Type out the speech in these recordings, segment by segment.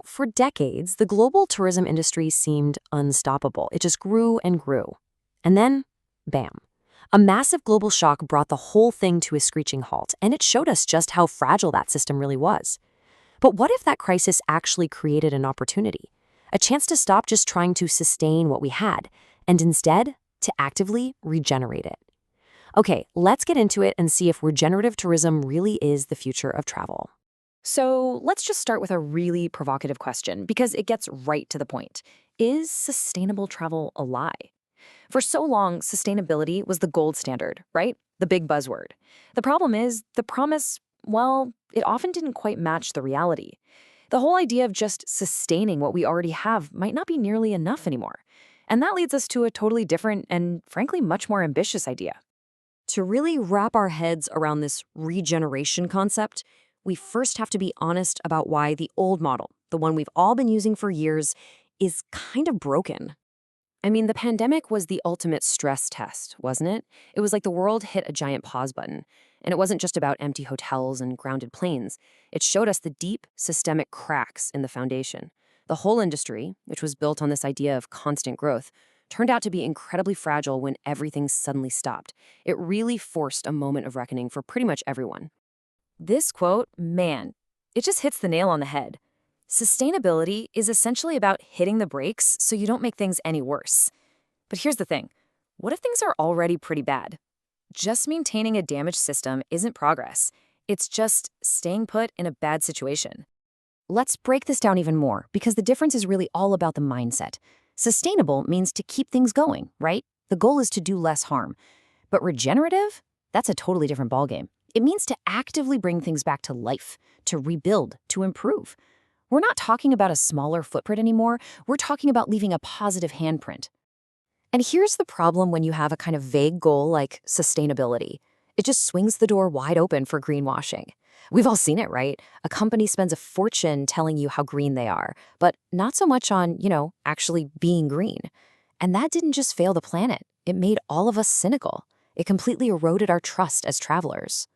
For decades, the global tourism industry seemed unstoppable. It just grew and grew. And then, bam. A massive global shock brought the whole thing to a screeching halt, and it showed us just how fragile that system really was. But what if that crisis actually created an opportunity? A chance to stop just trying to sustain what we had, and instead, to actively regenerate it. Okay, let's get into it and see if regenerative tourism really is the future of travel. So let's just start with a really provocative question because it gets right to the point. Is sustainable travel a lie? For so long, sustainability was the gold standard, right? The big buzzword. The problem is, the promise, well, it often didn't quite match the reality. The whole idea of just sustaining what we already have might not be nearly enough anymore. And that leads us to a totally different and, frankly, much more ambitious idea. To really wrap our heads around this regeneration concept, we first have to be honest about why the old model, the one we've all been using for years, is kind of broken. I mean, the pandemic was the ultimate stress test, wasn't it? It was like the world hit a giant pause button. And it wasn't just about empty hotels and grounded planes. It showed us the deep systemic cracks in the foundation. The whole industry, which was built on this idea of constant growth, turned out to be incredibly fragile when everything suddenly stopped. It really forced a moment of reckoning for pretty much everyone. This quote, man, it just hits the nail on the head. Sustainability is essentially about hitting the brakes so you don't make things any worse. But here's the thing. What if things are already pretty bad? Just maintaining a damaged system isn't progress. It's just staying put in a bad situation. Let's break this down even more, because the difference is really all about the mindset. Sustainable means to keep things going, right? The goal is to do less harm. But regenerative? That's a totally different ballgame. It means to actively bring things back to life, to rebuild, to improve. We're not talking about a smaller footprint anymore. We're talking about leaving a positive handprint. And here's the problem when you have a kind of vague goal like sustainability. It just swings the door wide open for greenwashing. We've all seen it, right? A company spends a fortune telling you how green they are, but not so much on, actually being green. And that didn't just fail the planet. It made all of us cynical. It completely eroded our trust as travelers.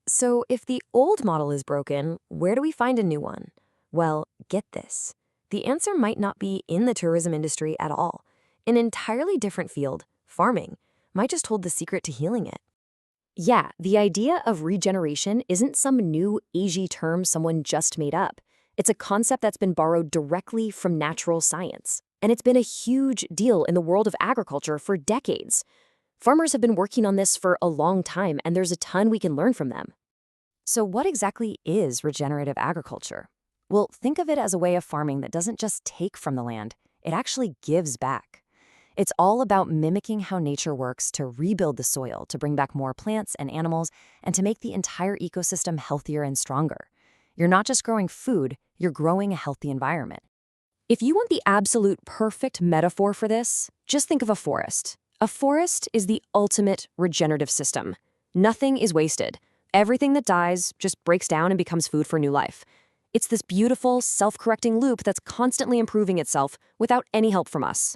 So if the old model is broken, where do we find a new one? Well, get this. The answer might not be in the tourism industry at all. An entirely different field, farming, might just hold the secret to healing it. Yeah, the idea of regeneration isn't some new agey term someone just made up. It's a concept that's been borrowed directly from natural science. And it's been a huge deal in the world of agriculture for decades. Farmers have been working on this for a long time, and there's a ton we can learn from them. So what exactly is regenerative agriculture? Well, think of it as a way of farming that doesn't just take from the land, it actually gives back. It's all about mimicking how nature works to rebuild the soil, to bring back more plants and animals, and to make the entire ecosystem healthier and stronger. You're not just growing food, you're growing a healthy environment. If you want the absolute perfect metaphor for this, just think of a forest. A forest is the ultimate regenerative system. Nothing is wasted. Everything that dies just breaks down and becomes food for new life. It's this beautiful, self-correcting loop that's constantly improving itself without any help from us.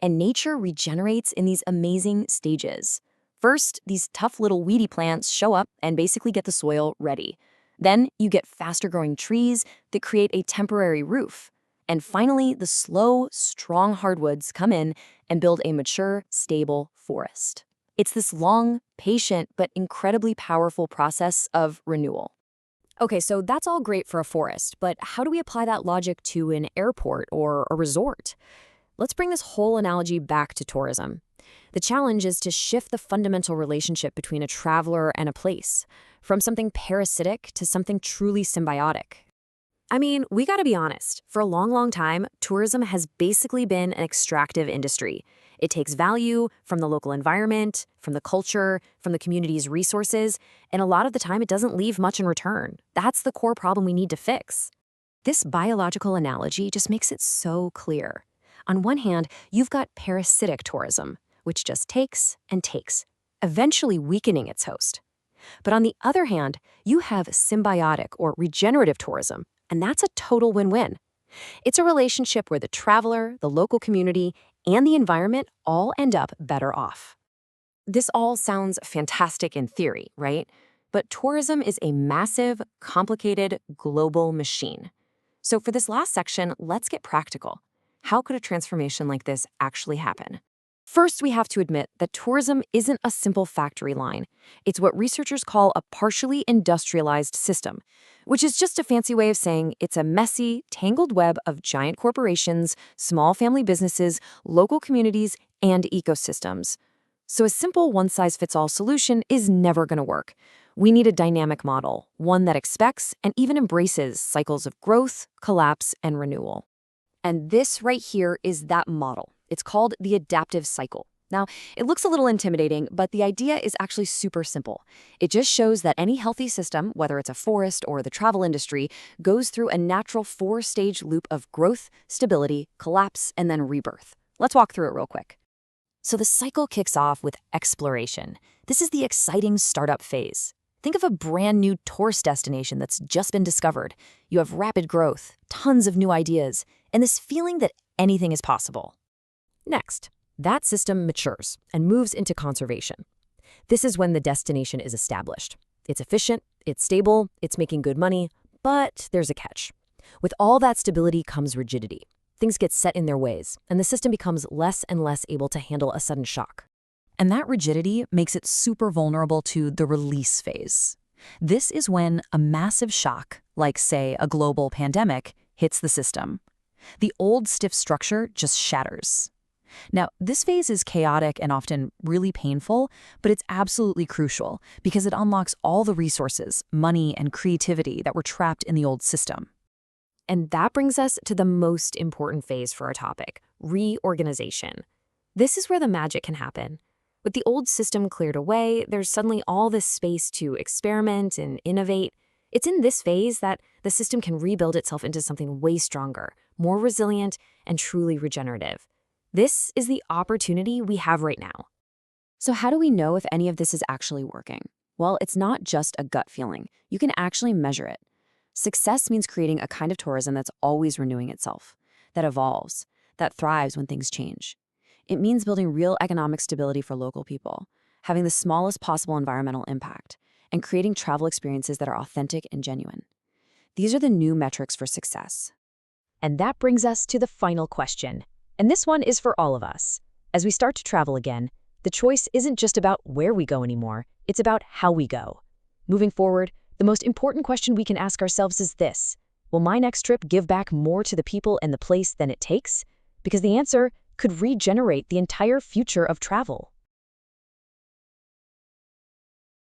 And nature regenerates in these amazing stages. First, these tough little weedy plants show up and basically get the soil ready. Then you get faster-growing trees that create a temporary roof. And finally, the slow, strong hardwoods come in and build a mature, stable forest. It's this long, patient, but incredibly powerful process of renewal. Okay, so that's all great for a forest, but how do we apply that logic to an airport or a resort? Let's bring this whole analogy back to tourism. The challenge is to shift the fundamental relationship between a traveler and a place, from something parasitic to something truly symbiotic. I mean, we gotta be honest. For a long, long time, tourism has basically been an extractive industry. It takes value from the local environment, from the culture, from the community's resources, and a lot of the time it doesn't leave much in return. That's the core problem we need to fix. This biological analogy just makes it so clear. On one hand, you've got parasitic tourism, which just takes and takes, eventually weakening its host. But on the other hand, you have symbiotic or regenerative tourism, and that's a total win-win. It's a relationship where the traveler, the local community, and the environment all end up better off. This all sounds fantastic in theory, right? But tourism is a massive, complicated, global machine. So for this last section, let's get practical. How could a transformation like this actually happen? First, we have to admit that tourism isn't a simple factory line. It's what researchers call a partially industrialized system, which is just a fancy way of saying it's a messy, tangled web of giant corporations, small family businesses, local communities, and ecosystems. So a simple one-size-fits-all solution is never going to work. We need a dynamic model, one that expects and even embraces cycles of growth, collapse, and renewal. And this right here is that model. It's called the adaptive cycle. Now, it looks a little intimidating, but the idea is actually super simple. It just shows that any healthy system, whether it's a forest or the travel industry, goes through a natural four-stage loop of growth, stability, collapse, and then rebirth. Let's walk through it real quick. So the cycle kicks off with exploration. This is the exciting startup phase. Think of a brand new tourist destination that's just been discovered. You have rapid growth, tons of new ideas, and this feeling that anything is possible. Next, that system matures and moves into conservation. This is when the destination is established. It's efficient, it's stable, it's making good money, but there's a catch. With all that stability comes rigidity. Things get set in their ways, and the system becomes less and less able to handle a sudden shock. And that rigidity makes it super vulnerable to the release phase. This is when a massive shock, like, say, a global pandemic, hits the system. The old stiff structure just shatters. Now, this phase is chaotic and often really painful, but it's absolutely crucial because it unlocks all the resources, money, and creativity that were trapped in the old system. And that brings us to the most important phase for our topic, reorganization. This is where the magic can happen. With the old system cleared away, there's suddenly all this space to experiment and innovate. It's in this phase that the system can rebuild itself into something way stronger, more resilient, and truly regenerative. This is the opportunity we have right now. So how do we know if any of this is actually working? Well, it's not just a gut feeling. You can actually measure it. Success means creating a kind of tourism that's always renewing itself, that evolves, that thrives when things change. It means building real economic stability for local people, having the smallest possible environmental impact, and creating travel experiences that are authentic and genuine. These are the new metrics for success. And that brings us to the final question. And this one is for all of us. As we start to travel again, the choice isn't just about where we go anymore, it's about how we go. Moving forward, the most important question we can ask ourselves is this: will my next trip give back more to the people and the place than it takes? Because the answer could regenerate the entire future of travel.